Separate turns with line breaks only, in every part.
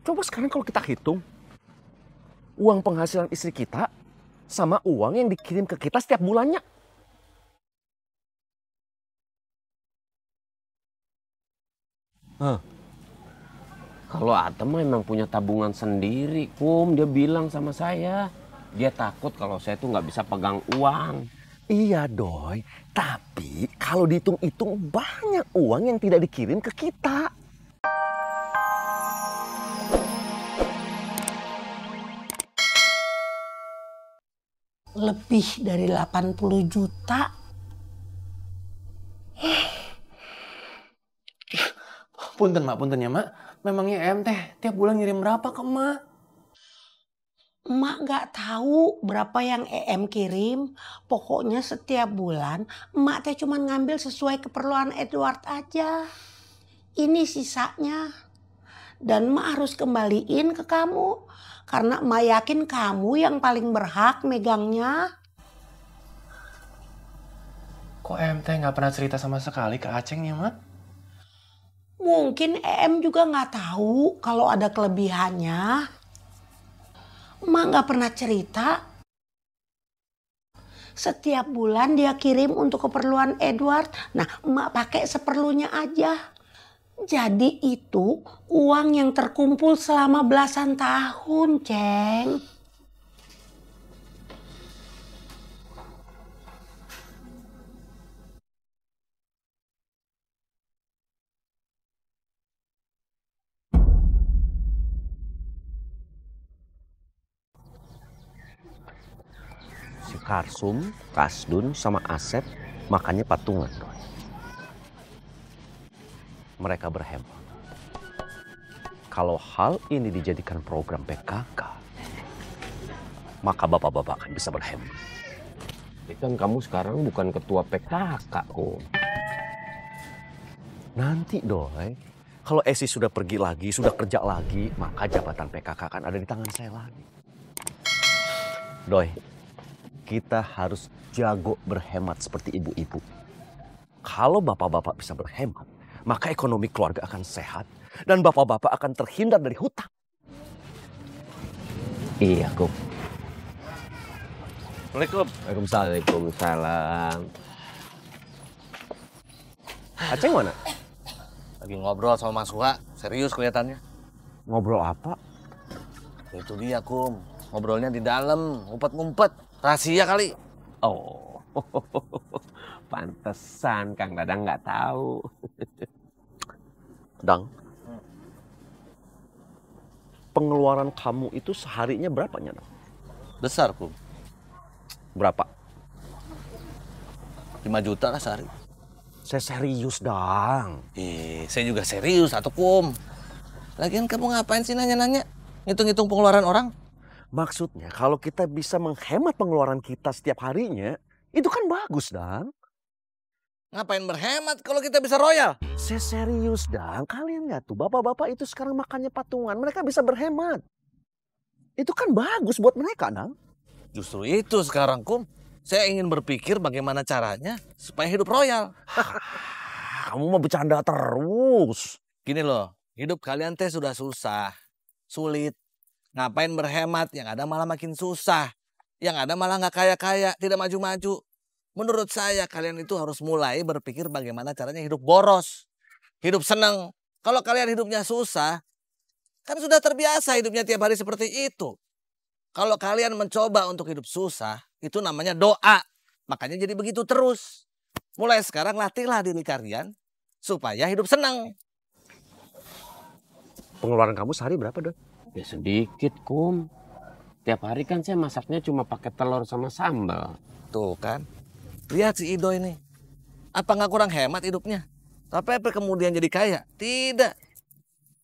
Coba sekarang kalau kita hitung uang penghasilan istri kita sama uang yang dikirim ke kita setiap bulannya. Kalau Atem memang punya tabungan sendiri, Kum. Dia bilang sama saya. Dia takut kalau saya tuh nggak bisa pegang uang. Iya, Doi. Tapi kalau dihitung-hitung banyak uang yang tidak dikirim ke kita.
Lebih dari 80 juta.
Punten mak, punten ya mak. Memangnya em teh tiap bulan ngirim berapa ke emak?
Emak gak tahu berapa yang EM kirim. Pokoknya setiap bulan emak teh cuma ngambil sesuai keperluan Edward aja. Ini sisanya. Dan emak harus kembaliin ke kamu. Karena emak yakin kamu yang paling berhak megangnya.
Kok em teh nggak pernah cerita sama sekali ke Aceng ya mak?
Mungkin EM juga gak tahu kalau ada kelebihannya. Emak gak pernah cerita. Setiap bulan dia kirim untuk keperluan Edward. Nah, emak pakai seperlunya aja. Jadi itu uang yang terkumpul selama belasan tahun, Ceng.
Si Karsum, Kasdun, sama Asep makannya patungan, Doi. Mereka berhemat. Kalau hal ini dijadikan program PKK, maka bapak-bapak akan bisa berhemat. Tapi kan kamu sekarang bukan ketua PKK, kok. Nanti, Doi, kalau Esi sudah pergi lagi, sudah kerja lagi, maka jabatan PKK akan ada di tangan saya lagi. Doi, kita harus jago berhemat seperti ibu-ibu. Kalau bapak-bapak bisa berhemat, maka ekonomi keluarga akan sehat dan bapak-bapak akan terhindar dari hutang. Iya, Kum.
Assalamualaikum.
Waalaikumsalam. Aceng mana?
Lagi ngobrol sama Mas Suha, serius kelihatannya.
Ngobrol apa?
Itu dia, Kum. Ngobrolnya di dalam, ngumpet-ngumpet. Rahasia kali.
Oh, pantesan Kang Dadang nggak tahu. Dang, pengeluaran kamu itu seharinya berapa, Dang?
Besar, Kum.
Berapa?
5 juta lah sehari.
Saya serius, Dang.
Saya juga serius, atuh, Kum. Lagian kamu ngapain sih nanya-nanya? Ngitung-ngitung pengeluaran orang?
Maksudnya kalau kita bisa menghemat pengeluaran kita setiap harinya, itu kan bagus, Dang.
Ngapain berhemat kalau kita bisa royal?
Saya serius, Dang. Kalian nggak tuh, bapak-bapak itu sekarang makannya patungan. Mereka bisa berhemat. Itu kan bagus buat mereka, Dang.
Justru itu sekarang, Kum. Saya ingin berpikir bagaimana caranya supaya hidup royal.
Kamu mau bercanda terus.
Gini loh, hidup kalian teh sudah susah, sulit. Ngapain berhemat, yang ada malah makin susah. Yang ada malah nggak kaya-kaya, tidak maju-maju. Menurut saya kalian itu harus mulai berpikir bagaimana caranya hidup boros. Hidup senang. Kalau kalian hidupnya susah, kan sudah terbiasa hidupnya tiap hari seperti itu. Kalau kalian mencoba untuk hidup susah, itu namanya doa. Makanya jadi begitu terus. Mulai sekarang latihlah diri kalian supaya hidup senang.
Pengeluaran kamu sehari berapa, Don?
Ya sedikit, Kum. Tiap hari kan saya masaknya cuma pakai telur sama sambal.
Tuh kan. Lihat si Ido ini. Apa nggak kurang hemat hidupnya? Tapi apa kemudian jadi kaya? Tidak.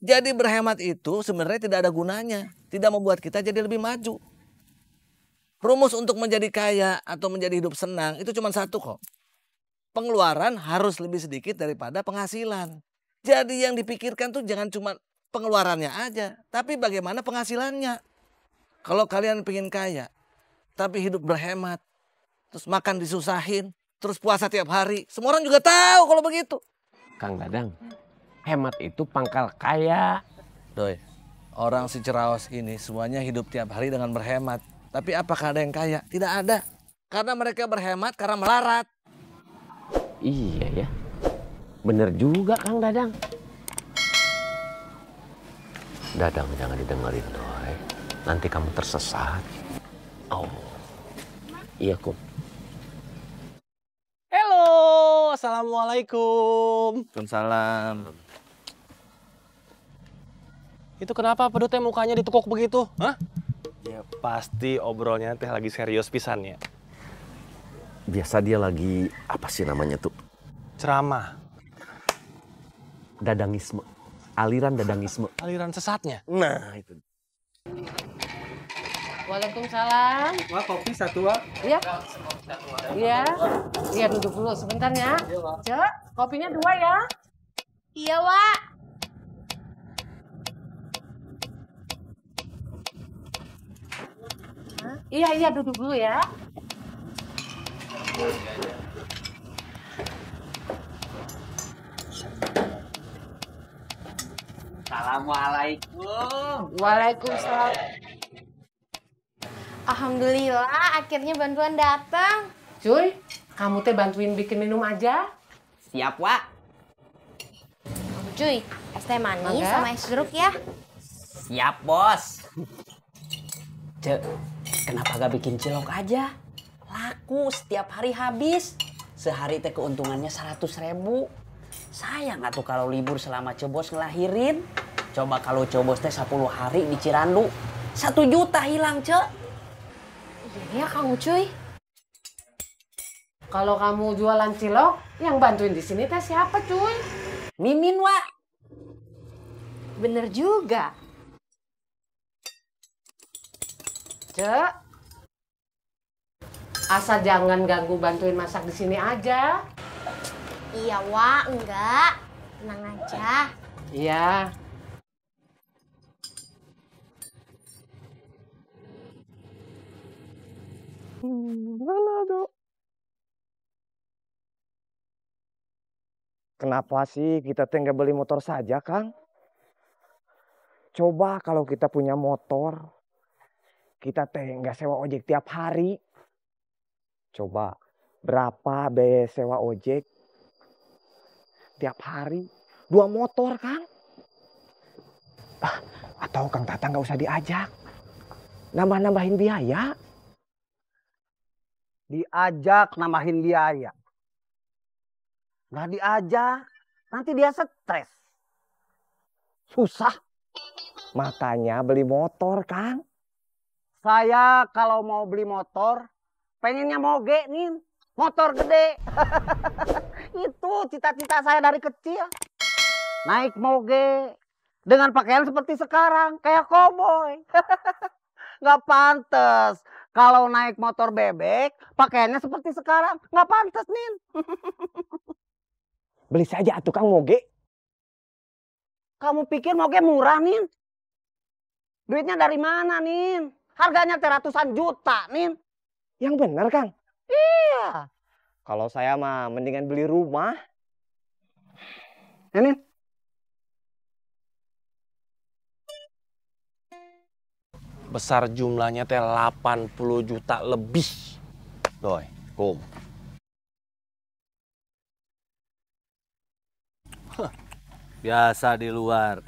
Jadi berhemat itu sebenarnya tidak ada gunanya. Tidak membuat kita jadi lebih maju. Rumus untuk menjadi kaya atau menjadi hidup senang itu cuma satu kok. Pengeluaran harus lebih sedikit daripada penghasilan. Jadi yang dipikirkan tuh jangan cuma pengeluarannya aja, tapi bagaimana penghasilannya. Kalau kalian pengen kaya, tapi hidup berhemat, terus makan disusahin, terus puasa tiap hari, semua orang juga tahu kalau begitu.
Kang Dadang, hemat itu pangkal kaya.
Doi, Orang si Ciraos ini semuanya hidup tiap hari dengan berhemat. Tapi apakah ada yang kaya? Tidak ada. Karena mereka berhemat karena melarat.
Iya ya. Bener juga Kang Dadang.
Dadang jangan didengerin Doi. Nanti kamu tersesat.
Oh. Iya Kum.
Halo, assalamualaikum.
Waalaikumsalam.
Itu kenapa pedutnya mukanya ditekuk begitu? Hah? Ya pasti obrolnya teh lagi serius pisannya.
Biasa dia lagi, apa sih namanya tuh?
Ceramah,
Dadangisme. Aliran dadangisme.
aliran sesatnya.
Nah itu.
Waalaikumsalam.
Wah, kopi satu, Wak.
Iya. Iya. Iya, duduk dulu sebentar ya. Cek, kopinya 2 ya.
Iya, Wak.
Iya, iya, duduk dulu ya.
Assalamualaikum.
Waalaikumsalam.
Alhamdulillah, akhirnya bantuan datang.
Cuy, kamu teh bantuin bikin minum aja.
Siap, Wak.
Cuy, es teh manis
Mangga.
sama es jeruk ya.
Siap, Bos. Cek, kenapa gak bikin cilok aja? Laku, setiap hari habis. Sehari teh keuntungannya 100.000. Sayang atuh kalau libur selama Cebos ngelahirin. Coba kalau Cebos teh 10 hari di Cirandu. 1 juta hilang, Cek.
Iya, Kang Ucuy.
Kalau kamu jualan cilok, yang bantuin di sini teh siapa, cuy?
Mimin, Wak.
Bener juga.
Cek. Asal jangan ganggu bantuin masak di sini aja.
Iya, Wak, enggak. Tenang aja.
Iya.
Kenapa sih kita teh nggak beli motor saja, Kang? Coba kalau kita punya motor, kita teh nggak sewa ojek tiap hari. Coba berapa biaya sewa ojek tiap hari? 2 motor, Kang. Atau Kang Tatang nggak usah diajak. Nambah-nambahin biaya.
Diajak nambahin biaya. Nggak diajak, nanti dia stres. Susah.
Makanya beli motor, Kang.
Saya kalau mau beli motor, pengennya moge nih. Motor gede. Itu cita-cita saya dari kecil. Naik moge. Dengan pakaian seperti sekarang. Kayak koboi. Nggak pantes. Kalau naik motor bebek, pakaiannya seperti sekarang. Nggak pantes, Nin.
Beli saja atuh Kang moge.
Kamu pikir moge murah, Nin? Duitnya dari mana, Nin? Harganya ratusan juta, Nin.
Yang bener, Kang.
Iya.
Kalau saya mah mendingan beli rumah.
Nin.
Besar jumlahnya teh 80 juta lebih.
Doi, Kum.
Biasa di luar.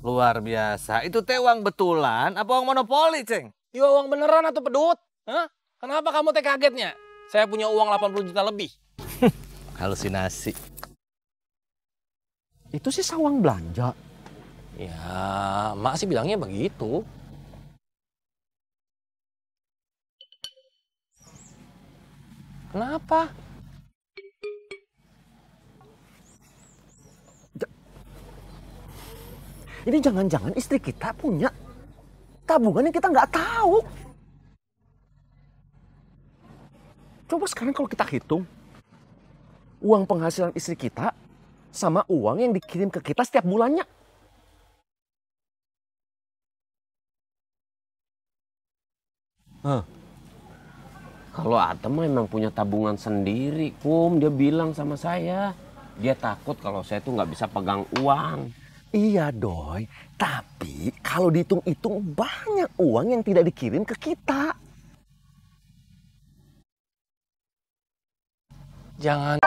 Luar biasa. Itu teh uang betulan apa uang monopoli, Ceng?
Ya uang beneran atau pedut? Hah? Kenapa kamu teh kagetnya? Saya punya uang 80 juta lebih.
Halusinasi.
Itu sih sawang belanja.
Ya, mak sih bilangnya begitu. Kenapa?
Ini jangan-jangan istri kita punya tabungan yang kita nggak tahu. Coba sekarang kalau kita hitung uang penghasilan istri kita sama uang yang dikirim ke kita setiap bulannya.
Kalau Atem memang punya tabungan sendiri, Kum. Dia bilang sama saya. Dia takut kalau saya tuh nggak bisa pegang uang.
Iya Doi, tapi kalau dihitung-hitung banyak uang yang tidak dikirim ke kita.
Jangan.